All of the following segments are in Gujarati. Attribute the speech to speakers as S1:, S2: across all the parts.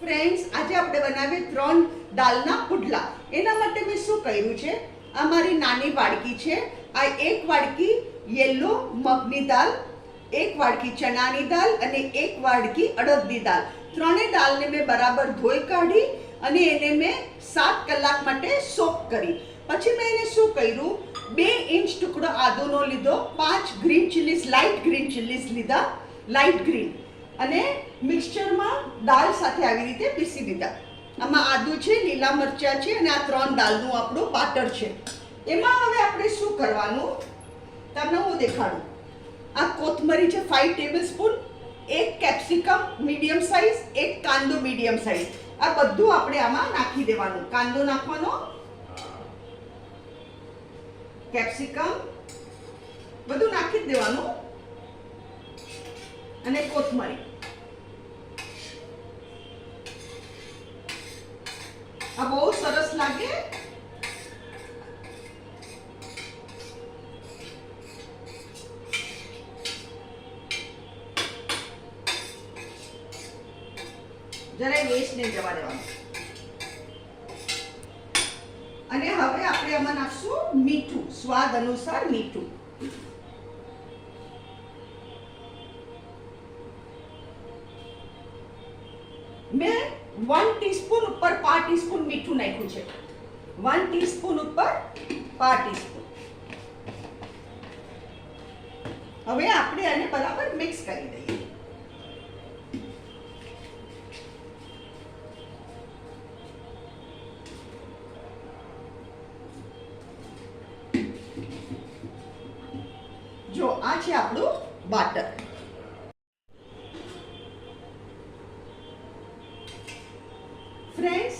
S1: ફ્રેન્ડ્સ, આજે આપણે બનાવીએ 3 દાલના પુડલા. એના માટે મેં શું કર્યું છે, આ મારી નાની વાડકી છે. આ 1 વાડકી યેલો મગની દાળ, 1 વાડકી ચણાની દાળ અને 1 વાડકી અડદની દાળ. ત્રણેય દાળને મેં બરાબર ધોઈ કાઢી અને એને મેં 7 કલાક માટે સોક કરી. પછી મેં એને શું કર્યું, 2 ઇંચ ટુકડો આદુનો લીધો, 5 green chillies, light green chillies લીધા, લાઇટ ગ્રીન, અને મિક્સચરમાં દાળ સાથે આવી રીતે પીસી દીધા. આમાં આદુ છે, લીલા મરચાં છે અને આ 3 દાળનું આપણું બાટર છે. એમાં હવે આપણે શું કરવાનું તમને હું દેખાડું. આ કોથમરી છે 5 ટેબલસ્પૂન, 1 કેપ્સિકમ મીડિયમ સાઇઝ, 1 કાંદો મીડિયમ સાઇઝ. આ બધું આપણે આમાં નાખી દેવાનું. કાંદો નાખવાનો, કેપ્સિકમ બધું નાખી જ દેવાનું અને કોથમરી. આ બહુ સરસ લાગે. જરાય વેસ્ટ નહીં જવા દેવાનું. અને હવે આપણે આમાં નાખશું મીઠું, સ્વાદ અનુસાર મીઠું. મેં 1 ટીસ્પૂન ઉપર 5 ટીસ્પૂન મીઠું નાખ્યું છે. 1 ટીસ્પૂન ઉપર 5 ટીસ્પૂન. હવે આપણે આને બરાબર મિક્સ કરી દઈએ. જો આ છે આપણું બાટર. ફ્રેન્ડ્સ,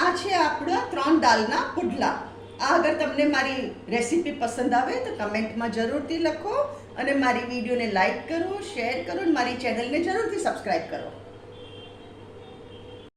S1: આ છે આપણા 3 દાલના પુડલા. આ અગર તમને મારી રેસીપી પસંદ આવે તો કમેન્ટમાં જરૂરથી લખો અને મારી વિડીયોને લાઈક કરો, શેર કરો અને મારી ચેનલને જરૂરથી સબસ્ક્રાઈબ કરો.